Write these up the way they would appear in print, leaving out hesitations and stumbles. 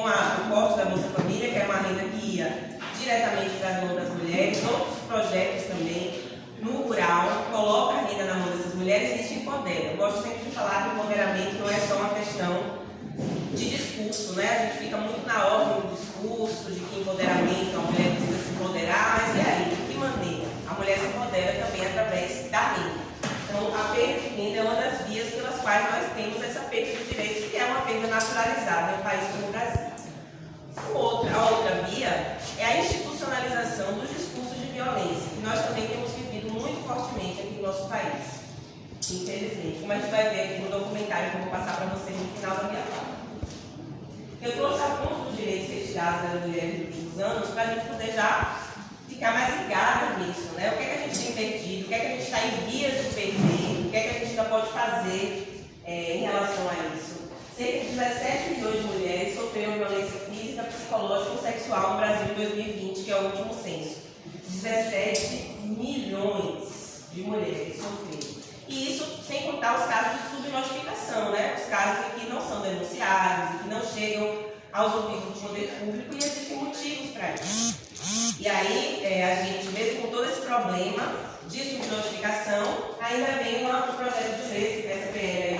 com o corte da Bolsa Família, que é uma renda que ia diretamente para as mãos das mulheres, outros projetos também no rural, coloca a renda na mão dessas mulheres e isso empodera. Eu gosto sempre de falar que o empoderamento não é só uma questão de discurso, né? A gente fica muito na ordem do discurso, de que empoderamento, a mulher precisa se empoderar, mas e aí? De que maneira? A mulher se empodera também através da renda. Então, a perda de renda é uma das vias pelas quais nós temos essa perda de direitos, que é uma perda naturalizada em um país como o Brasil. A outra via é a institucionalização dos discursos de violência, que nós também temos vivido muito fortemente aqui no nosso país, infelizmente. Como a gente vai ver aqui no documentário que eu vou passar para vocês no final da minha fala. Eu trouxe alguns dos direitos retirados das mulheres nos últimos anos para a gente poder já ficar mais ligado nisso, né? O que é que a gente tem perdido, o que é que a gente está em vias de perder, o que é que a gente ainda pode fazer em relação a isso. Cerca de 17 milhões de mulheres sofreram violência física, psicológica ou sexual no Brasil em 2020, que é o último censo. 17 milhões de mulheres sofreram. E isso sem contar os casos de subnotificação, né? Os casos em que não são denunciados, em que não chegam aos ouvidos do poder público e existem motivos para isso. E aí, a gente, mesmo com todo esse problema de subnotificação, ainda vem um projeto de lei, que é essa PL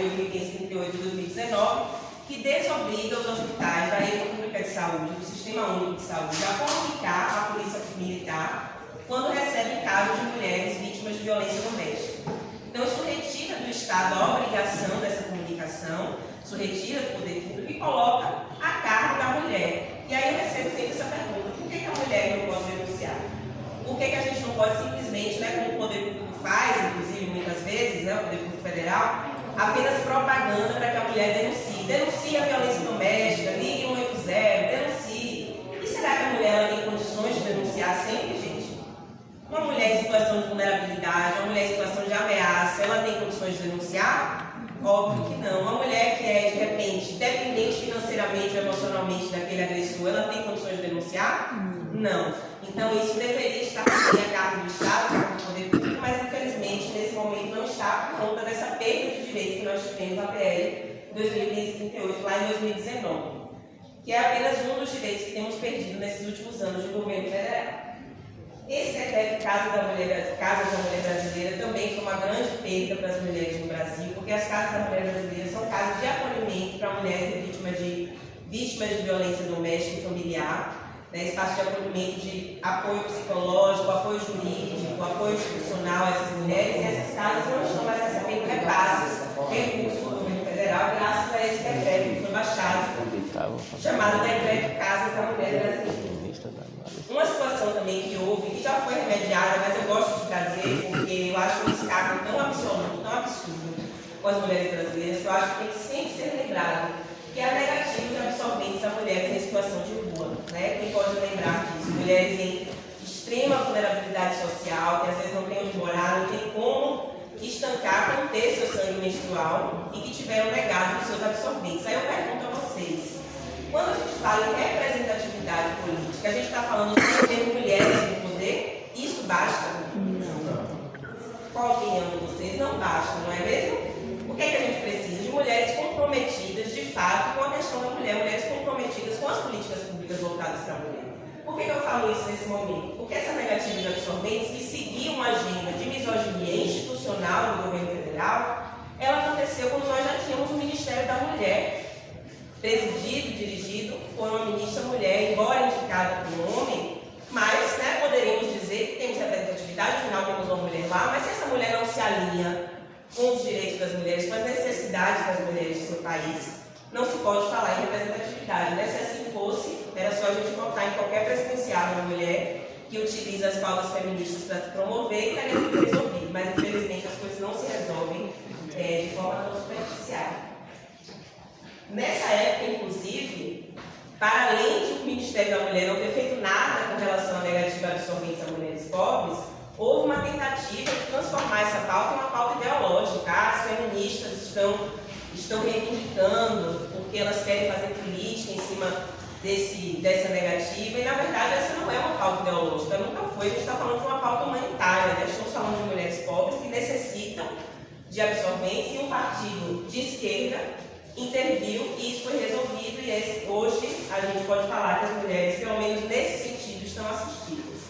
2015-38 de 2019, que desobriga os hospitais da rede pública de saúde, do Sistema Único de Saúde, a comunicar à Polícia Militar quando recebem casos de mulheres vítimas de violência doméstica. Então, isso retira do Estado a obrigação dessa comunicação, isso retira do poder público e coloca a cargo da mulher. E aí eu recebo sempre essa pergunta: por que a mulher não pode denunciar? Por que a gente não pode simplesmente, né, como o poder público faz, inclusive muitas vezes, né, o poder público federal, apenas propaganda para que a mulher denuncie? Denuncie a violência doméstica, ligue 180, denuncie. E será que a mulher tem condições de denunciar sempre, gente? Uma mulher em situação de vulnerabilidade, uma mulher em situação de ameaça, ela tem condições de denunciar? Óbvio que não. Uma mulher que é, de repente, dependente financeiramente ou emocionalmente daquele agressor, ela tem condições de denunciar? Não. Então, isso deveria estar também a cargo do Estado, a cargo do poder público, mas, infelizmente, nesse momento não está por conta dessa perda de direito que nós tivemos na PL 2015-38, lá em 2019, que é apenas um dos direitos que temos perdido nesses últimos anos de governo federal. Esse decreto Casa da Mulher Brasileira também foi uma grande perda para as mulheres no Brasil, porque as Casas da Mulher Brasileira são casas de acolhimento para mulheres vítimas de violência doméstica e familiar, né, espaço de acolhimento, de apoio psicológico, apoio jurídico, apoio institucional a essas mulheres, e essas casas não estão mais recebendo repasses, recursos do governo federal, graças a esse decreto que foi baixado, chamado Decreto Casa da Mulher Brasileira. Uma situação também que houve, que já foi remediada, mas eu gosto de trazer, porque eu acho um escárnio tão absoluto, tão absurdo com as mulheres brasileiras, que eu acho que tem que sempre ser lembrado, que é a negativa de absorventes a mulheres em situação de rua, né? Quem pode lembrar disso? Mulheres em extrema vulnerabilidade social, que às vezes não têm onde morar, não tem como estancar, conter seu sangue menstrual e que tiveram negado os seus absorventes. Aí eu pergunto a vocês, quando a gente fala em representatividade política, a gente está falando de ter mulheres no poder? Isso basta? Não. Qual a opinião de vocês? Não basta, não é mesmo? O que é que a gente precisa? De mulheres comprometidas, de fato, com a questão da mulher, mulheres comprometidas com as políticas públicas voltadas para a mulher. Por que eu falo isso nesse momento? Porque essa negativa de absorventes, que seguia uma agenda de misoginia institucional do governo federal, ela aconteceu quando nós já tínhamos o Ministério da Mulher, presidido e dirigido por uma ministra mulher, embora indicada por um homem, mas, né, poderíamos dizer que temos representatividade, afinal temos uma mulher lá, mas se essa mulher não se alinha com os direitos das mulheres, com as necessidades das mulheres de seu país, não se pode falar em representatividade, né? Se assim fosse, era só a gente votar em qualquer presidenciável uma mulher que utiliza as pautas feministas para se promover e estaria tudo resolvido, mas infelizmente as coisas não se resolvem de forma tão superficial. Nessa época, inclusive, para além de o Ministério da Mulher não ter feito nada com relação à negativa absorventes a mulheres pobres, houve uma tentativa de transformar essa pauta em uma pauta ideológica. As feministas estão reivindicando porque elas querem fazer política em cima dessa negativa, e na verdade essa não é uma pauta ideológica, nunca foi. A gente está falando de uma pauta humanitária, né? Estamos falando de mulheres pobres que necessitam de absorventes, e um partido de esquerda interviu e isso foi resolvido, e hoje a a gente pode falar que as mulheres, pelo menos nesse sentido, estão assistidas.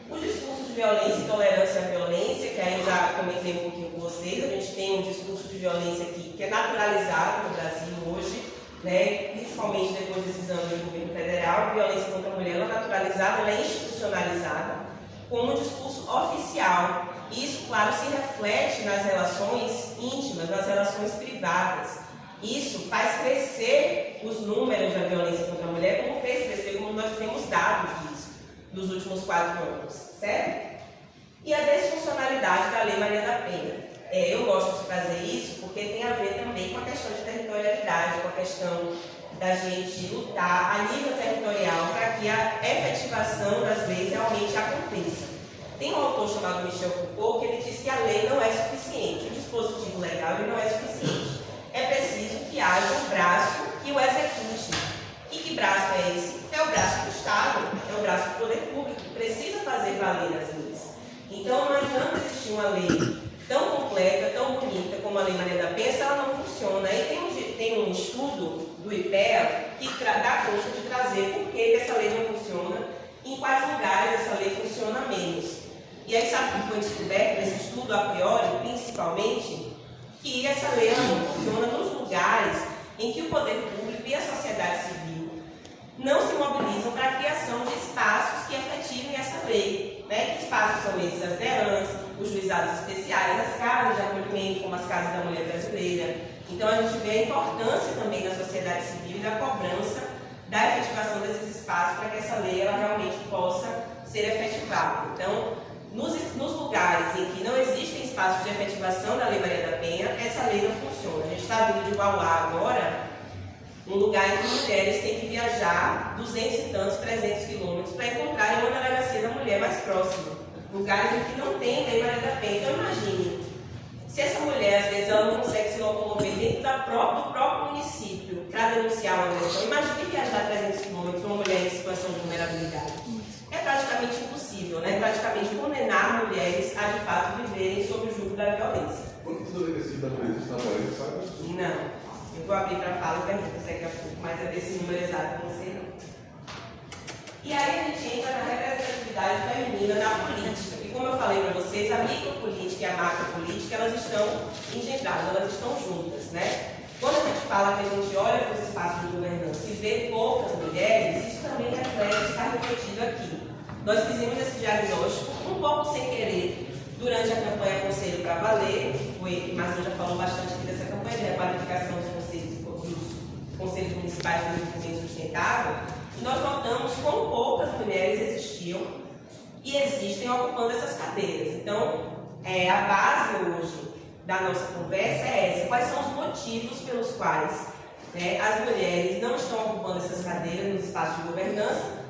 O discurso de violência e tolerância à violência, que aí eu já comentei um pouquinho com vocês, a gente tem um discurso de violência aqui que é naturalizado no Brasil hoje, né, principalmente depois desses anos do governo federal. A violência contra a mulher ela é naturalizada, ela é institucionalizada como um discurso oficial. Isso, claro, se reflete nas relações íntimas, nas relações privadas. Isso faz crescer os números da violência contra a mulher, como fez crescer, como nós temos dados disso nos últimos 4 anos, certo? E a desfuncionalidade da Lei Maria da Penha. Eu gosto de trazer isso porque tem a ver também com a questão de territorialidade, com a questão da gente lutar a nível territorial para que a efetivação das leis realmente aconteça. Tem um autor chamado Michel Foucault que ele diz que a lei não é suficiente, o dispositivo legal ele não é suficiente. É preciso que haja um braço que o execute. E que braço é esse? É o braço do Estado, é o braço do poder público, que precisa fazer valer as leis. Então não adianta existir uma lei tão completa, tão bonita como a Lei Maria da Penha, se ela não funciona. Aí tem um estudo do IPEA que dá conta de trazer por que essa lei não funciona, em quais lugares essa lei funciona menos. E aí sabe o que foi descoberto nesse estudo, a priori, principalmente, que essa lei ela não funciona nos lugares em que o poder público e a sociedade civil não se mobilizam para a criação de espaços que efetivem essa lei. Né? Que espaços são esses? As DEANs, os juizados especiais, as casas de acolhimento, como as casas da mulher brasileira. Então a gente vê a importância também da sociedade civil e da cobrança da efetivação desses espaços para que essa lei ela realmente possa ser efetivada. Então, nos lugares em que não existem espaços de efetivação da Lei Maria da Penha, essa lei não funciona. A gente está vindo de Uauá agora, um lugar em que mulheres têm que viajar 200 e tantos, 300 quilômetros para encontrarem uma delegacia da mulher mais próxima. Lugares em que não tem Lei Maria da Penha. Então imagine, se essa mulher, às vezes, ela não consegue se locomover dentro do próprio município para denunciar uma agressão, imagine viajar 300 quilômetros uma mulher em situação de vulnerabilidade. É praticamente impossível, né? Praticamente condenar mulheres a, de fato, viverem sob o jugo da violência. Quantas delegacias da polícia estão aí, sabe? Não. Eu vou abrir para a fala e pergunto daqui a pouco, mas é desse número exato, não sei não. E aí a gente entra na representatividade feminina na política. E como eu falei para vocês, a micropolítica e a macropolítica, elas estão engendradas, elas estão juntas, né? Quando a gente fala que a gente olha para os espaços de governança e vê poucas mulheres, isso também reflete, está refletido aqui. Nós fizemos esse diagnóstico um pouco sem querer durante a campanha Conselho para Valer, o Marcinho já falou bastante aqui dessa campanha de requalificação dos conselhos municipais de desenvolvimento sustentável, e nós notamos quão poucas mulheres existiam e existem ocupando essas cadeiras. Então, a base hoje da nossa conversa é essa: quais são os motivos pelos quais as mulheres não estão ocupando essas cadeiras nos espaços de governança,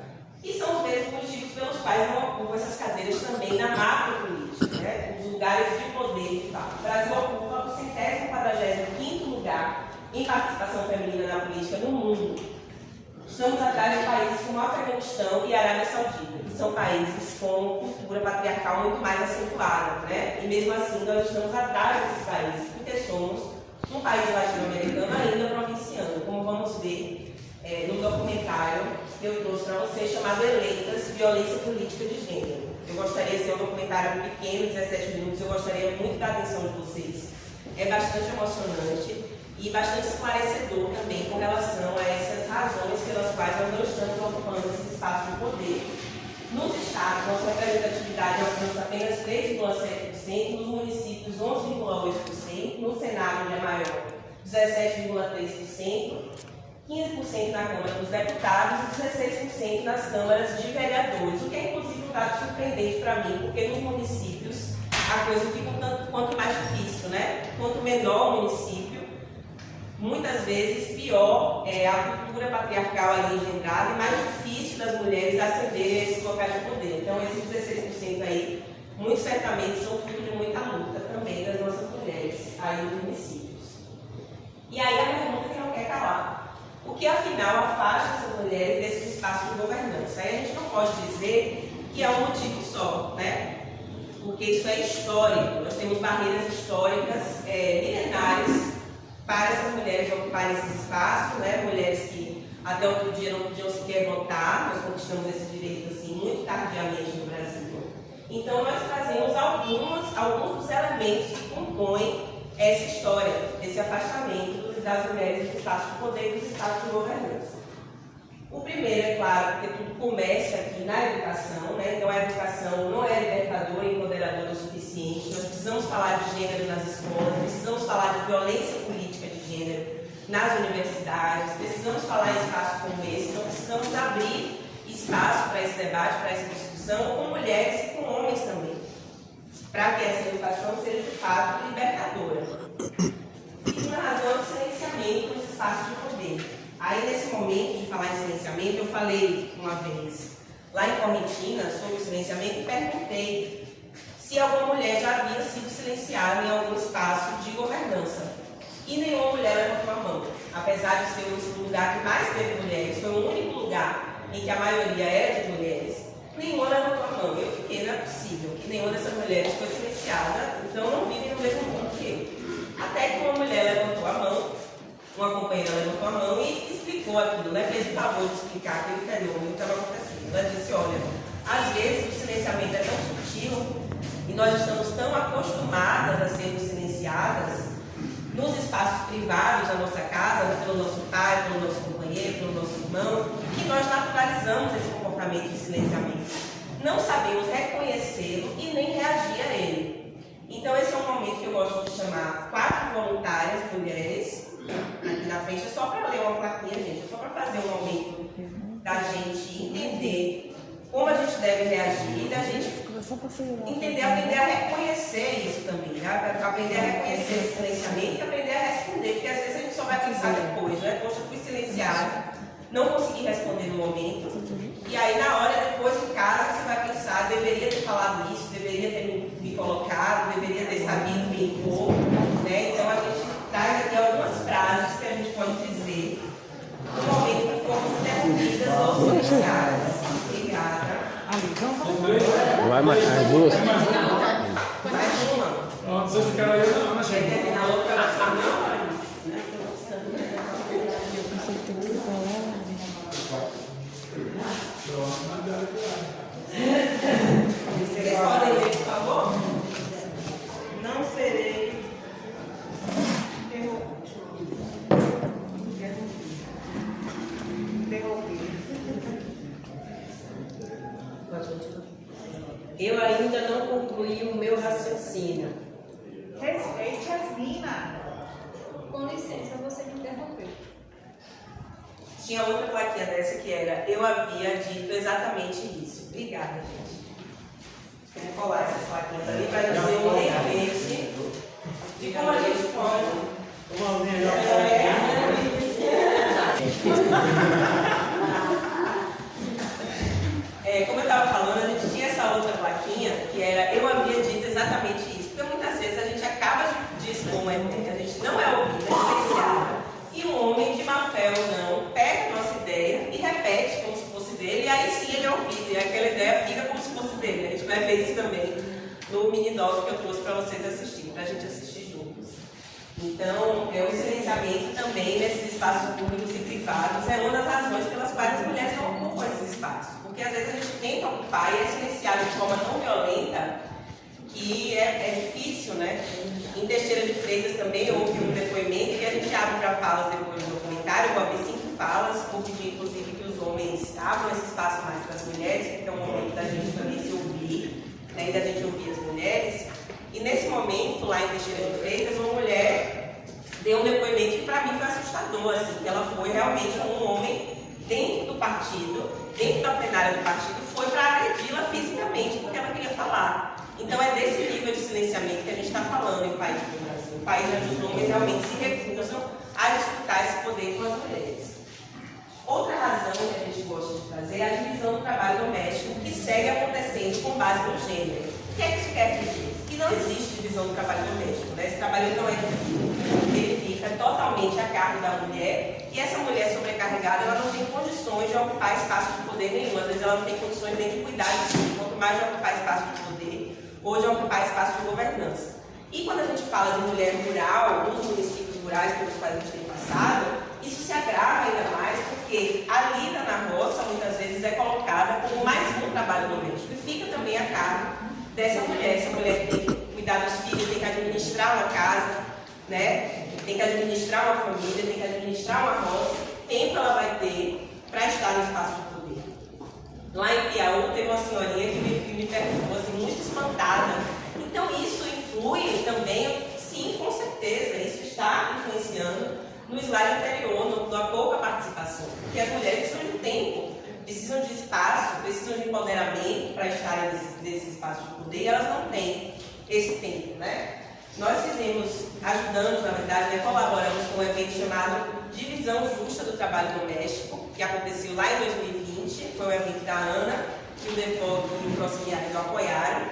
e são os mesmos motivos pelos quais não ocupam essas cadeiras também na macropolítica, né? Os lugares de poder de fato. O Brasil ocupa o 145º lugar em participação feminina na política no mundo. Estamos atrás de países como Afeganistão e Arábia Saudita, que são países com cultura patriarcal muito mais acentuada, né? E mesmo assim nós estamos atrás desses países, porque somos um país latino-americano ainda provinciano, como vamos ver no documentário que eu trouxe para vocês, chamado Eleitas, Violência Política de Gênero. Eu gostaria de ser um documentário pequeno, 17 minutos, eu gostaria muito da atenção de vocês. É bastante emocionante e bastante esclarecedor também com relação a essas razões pelas quais nós não estamos ocupando esses espaços de poder. Nos estados, nossa representatividade alcança apenas 3,7%, nos municípios 11,8%, no Senado, onde é maior, 17,3%, 15% na Câmara dos Deputados e 16% nas câmaras de vereadores, o que é inclusive um dado surpreendente para mim, porque nos municípios a coisa fica um tanto quanto mais difícil, né? Quanto menor o município, muitas vezes pior a cultura patriarcal ali engendrada e mais difícil das mulheres ascenderem a esses locais de poder. Então esses 16% aí, muito certamente, são fruto de muita luta também das nossas mulheres aí nos municípios. E aí a pergunta que não quer calar: o que afinal afasta essas mulheres desses espaços de governança? Aí a gente não pode dizer que é um motivo só, né? Porque isso é histórico. Nós temos barreiras históricas milenares para essas mulheres ocuparem esses espaços, né? Mulheres que até outro dia não podiam sequer votar, nós conquistamos esse direito assim, muito tardiamente no Brasil. Então nós trazemos alguns dos elementos que compõem essa história, esse afastamento das mulheres dos espaços de poder e dos espaços de governança. O primeiro, é claro, porque tudo começa aqui na educação, né? Então a educação não é libertadora e empoderadora o suficiente. Nós precisamos falar de gênero nas escolas, precisamos falar de violência política de gênero nas universidades, precisamos falar em espaços como esse, então precisamos abrir espaço para esse debate, para essa discussão, com mulheres e com homens também, para que essa educação seja de fato libertadora. Segunda razão é o silenciamento nos espaços de poder. Aí, nesse momento de falar em silenciamento, eu falei uma vez lá em Correntina sobre o silenciamento e perguntei se alguma mulher já havia sido silenciada em algum espaço de governança. E nenhuma mulher levantou a mão. Apesar de ser o lugar que mais teve mulheres, foi o único lugar em que a maioria era de mulheres, nenhuma levantou a mão. Eu fiquei, não é possível que nenhuma dessas mulheres foi silenciada, então não vivem no mesmo mundo que eu. Até que uma mulher levantou a mão, uma companheira levantou a mão e explicou aquilo, né? Fez o favor de explicar aquele fenômeno que estava acontecendo. Ela disse, olha, às vezes o silenciamento é tão sutil e nós estamos tão acostumadas a sermos silenciadas nos espaços privados da nossa casa, pelo nosso pai, pelo nosso companheiro, pelo nosso irmão, que nós naturalizamos esse comportamento de silenciamento. Não sabemos reconhecê-lo e nem reagir a ele. Então esse é um momento que eu gosto de chamar 4 voluntárias mulheres aqui na frente, é só para ler uma plaquinha, gente, é só para fazer um momento da gente entender como a gente deve reagir, da gente entender, aprender a reconhecer isso também, né? Aprender a reconhecer esse silenciamento e aprender a responder, porque às vezes a gente só vai pensar depois, né? Poxa, eu fui silenciado, não consegui responder no momento, e aí na hora, depois em casa, você vai pensar, deveria ter falado isso, deveria ter me colocado, deveria ter sabido me impor, né? Então a gente traz aqui algumas frases que a gente pode dizer no momento que fomos interrompidas ou silenciadas. Obrigada. Vai mais as duas? Mais uma. Pronto, vocês ficaram aí, Ana chega. Quer terminar outra oração, não? Vocês podem ler, por favor? Não serei Eu ainda não concluí o meu raciocínio. Respeite as minas. Com licença, você me interrompeu. Tinha outra plaquinha dessa que era: eu havia dito exatamente isso. Obrigada, gente. Vamos colar essas plaquinhas ali para dizer um lembrete de como a gente pode. Como eu estava falando, a gente tinha essa outra plaquinha que era: eu havia dito exatamente isso. Porque muitas vezes a gente acaba de expor uma ideia, a gente não é ouvida, é silenciada. E um homem, de má fé ou não, pega a nossa ideia e repete como se fosse dele, e aí sim ele é ouvido, e aquela ideia fica como se fosse dele. A gente vai ver isso também no mini-doc que eu trouxe para vocês assistirem, para a gente assistir juntos. Então, o silenciamento também nesses espaços públicos e privados é uma das razões pelas quais as mulheres não ocupam esses espaços. Porque às vezes a gente tenta ocupar e é silenciado de forma tão violenta que é difícil, né? Em Teixeira de Freitas também houve um depoimento que a gente abre para falas depois do documentário. Eu abri 5 falas, vou pedir inclusive que os homens abram esse espaço mais para as mulheres, porque é um momento da gente também se ouvir, né? E da gente ouvir as mulheres. E nesse momento, lá em Teixeira de Freitas, uma mulher deu um depoimento que para mim foi assustador, assim, que ela foi realmente um homem dentro do partido, dentro da plenária do partido, foi para agredi-la fisicamente, porque ela queria falar. Então é desse nível de silenciamento que a gente está falando em país do Brasil. Um país onde os homens realmente se recusam a disputar esse poder com as mulheres. Outra razão que a gente gosta de trazer é a divisão do trabalho doméstico que segue acontecendo com base no gênero. O que é que isso quer dizer? Que não existe divisão do trabalho doméstico, né? Esse trabalho não é dividido. Ele fica totalmente a cargo da mulher, e essa mulher sobrecarregada, ela não tem condições de ocupar espaço de poder nenhum. Às vezes ela não tem condições nem de cuidar de si, quanto mais de ocupar espaço de poder, ou de ocupar espaço de governança. E quando a gente fala de mulher rural, nos municípios rurais, rurais pelos quais a gente tem passado, isso se agrava ainda mais porque a lida na roça muitas vezes é colocada como mais um trabalho doméstico e fica também a cargo dessa mulher. Essa mulher tem que cuidar dos filhos, tem que administrar uma casa, né? Tem que administrar uma família, tem que administrar uma roça. Tempo ela vai ter para estar no espaço de poder. Lá em Piauí teve uma senhorinha que me perguntou assim, muito espantada. Então isso influi também, sim, com certeza, isso está influenciando no slide anterior, na pouca participação. Porque as mulheres precisam de tempo, precisam de espaço, precisam de empoderamento para estarem nesse espaço de poder e elas não têm esse tempo, né? Nós ajudamos, na verdade, colaboramos com um evento chamado Divisão Justa do Trabalho Doméstico, que aconteceu lá em 2020, foi um evento da ANA, que o DEFOG e o Proximiário apoiaram.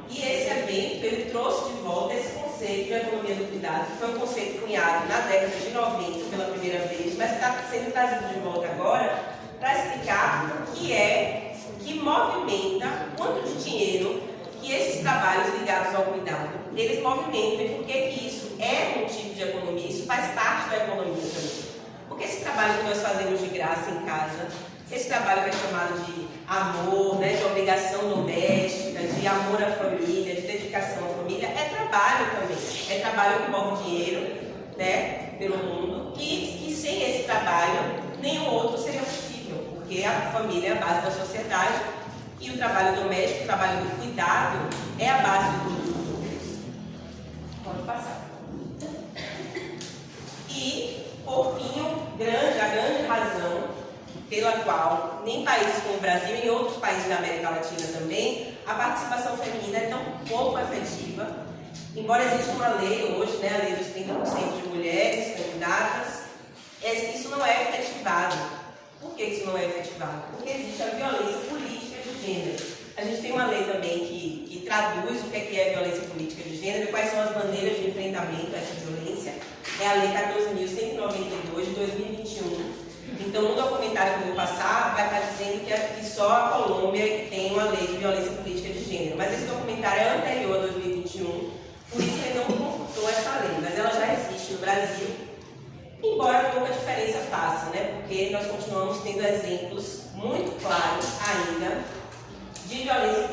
E esse evento, ele trouxe de volta esse conceito de economia do cuidado, que foi um conceito cunhado na década de 90 pela primeira vez, mas está sendo trazido de volta agora para explicar que movimenta quanto de dinheiro que esses trabalhos ligados ao cuidado, eles movimentam e por que isso é um tipo de economia, isso faz parte da economia também. Porque esse trabalho que nós fazemos de graça em casa, esse trabalho que é chamado de amor, né, de obrigação doméstica, de amor à família, de dedicação à família, é trabalho também. É trabalho que envolve dinheiro, né, pelo mundo, e que sem esse trabalho, nenhum outro seria possível, porque a família é a base da sociedade e o trabalho doméstico, o trabalho do cuidado, é a base de tudo. Pode passar. E, por fim, a grande razão pela qual, nem países como o Brasil e em outros países da América Latina também, a participação feminina é tão pouco efetiva. Embora exista uma lei hoje, né, a lei dos 30% de mulheres candidatas, isso não é efetivado. Por que isso não é efetivado? Porque existe a violência política de gênero. A gente tem uma lei também que traduz o que é violência política de gênero e quais são as maneiras de enfrentamento a essa violência. É a Lei 14.192 de 2021. Então, no documentário que eu vou passar, vai estar dizendo que só a Colômbia tem uma lei de violência política de gênero. Mas esse documentário é anterior a 2021, por isso ele não computou essa lei. Mas ela já existe no Brasil, embora pouca diferença faça, né? Porque nós continuamos tendo exemplos muito claros ainda de violência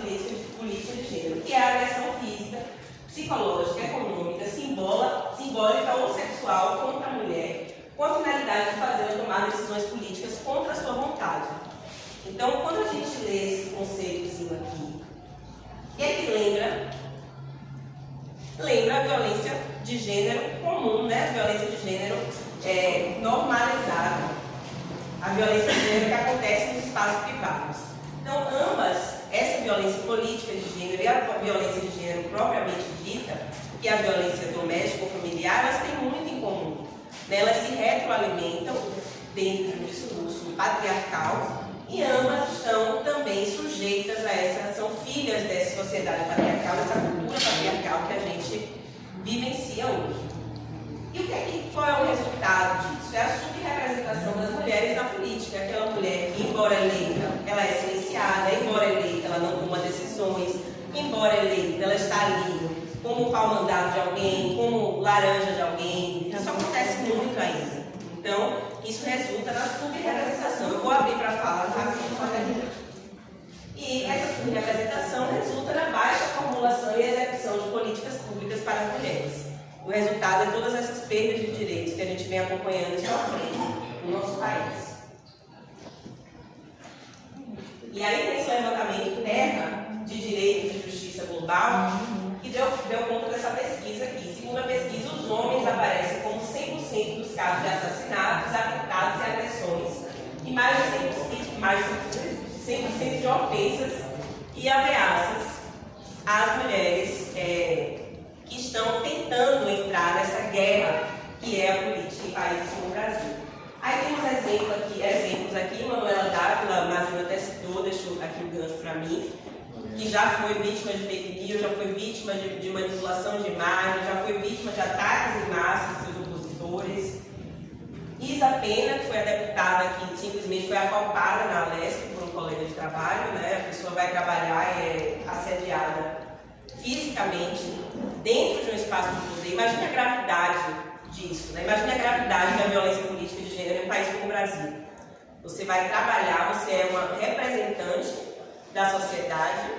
política de gênero, que é a agressão física, psicológica, econômica, simbólica ou sexual contra a mulher, com a finalidade de fazer ela tomar decisões políticas contra a sua vontade. Então, quando a gente lê esse conceitozinho aqui, o que é que lembra? Lembra a violência de gênero comum, né? A violência de gênero normalizada. A violência de gênero que acontece nos espaços privados. Então, ambas, essa violência política de gênero e a violência de gênero propriamente dita, que é a violência doméstica ou familiar, elas têm muito em comum. Elas se retroalimentam dentro de um discurso patriarcal e ambas estão também sujeitas a são filhas dessa sociedade patriarcal, dessa cultura patriarcal que a gente vivencia hoje. E qual é o resultado disso? É a subrepresentação das mulheres na política. Aquela mulher que, embora eleita, ela é silenciada, embora eleita, ela não toma decisões, embora eleita, ela está ali como pau-mandado de alguém, como laranja de alguém. Isso acontece muito ainda. Então, isso resulta na subrepresentação. Eu vou abrir para falar rapidinho só terminar. E essa subrepresentação resulta na baixa formulação e execução de políticas públicas para as mulheres. O resultado é todas essas perdas de direitos que a gente vem acompanhando e sofrendo no nosso país. E aí tem esse levantamento Terra de Direitos e Justiça Global, que deu conta dessa pesquisa aqui. Segundo a pesquisa, os homens aparecem como 100% dos casos de assassinatos, atentados e agressões, e mais de 100% de ofensas e ameaças às mulheres que estão tentando entrar nessa guerra que é a política em países como o Brasil. Aí tem uns exemplos aqui, Manuela Dávila, Mazina até citou, deixou aqui o gancho para mim, que já foi vítima de fake news, já foi vítima de manipulação de imagem, já foi vítima de ataques em massa de seus opositores. Isa Pena, que foi a deputada que simplesmente foi apalpada na Alesp por um colega de trabalho, né? A pessoa vai trabalhar e é assediada fisicamente dentro de um espaço de poder. Imagine a gravidade disso. Né? Imagine a gravidade da violência política de gênero em um país como o Brasil. Você vai trabalhar, você é uma representante da sociedade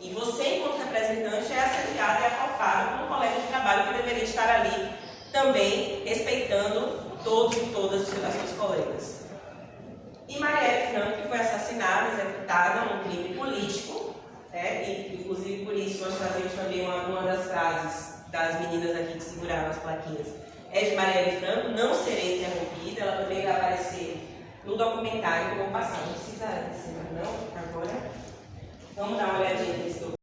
e você, enquanto representante, é assediada e apalpada por um colega de trabalho que deveria estar ali também respeitando todos e todas as seus colegas. E Marielle Franco, que foi assassinada, executada num crime político, né? E, inclusive por isso nós trazemos também uma das frases das meninas aqui que seguraram as plaquinhas. É de Marielle Franco, não serei interrompida, ela também vai aparecer no documentário como passado. Não precisa dizer, não? Agora, vamos dar uma olhadinha nesse documentário.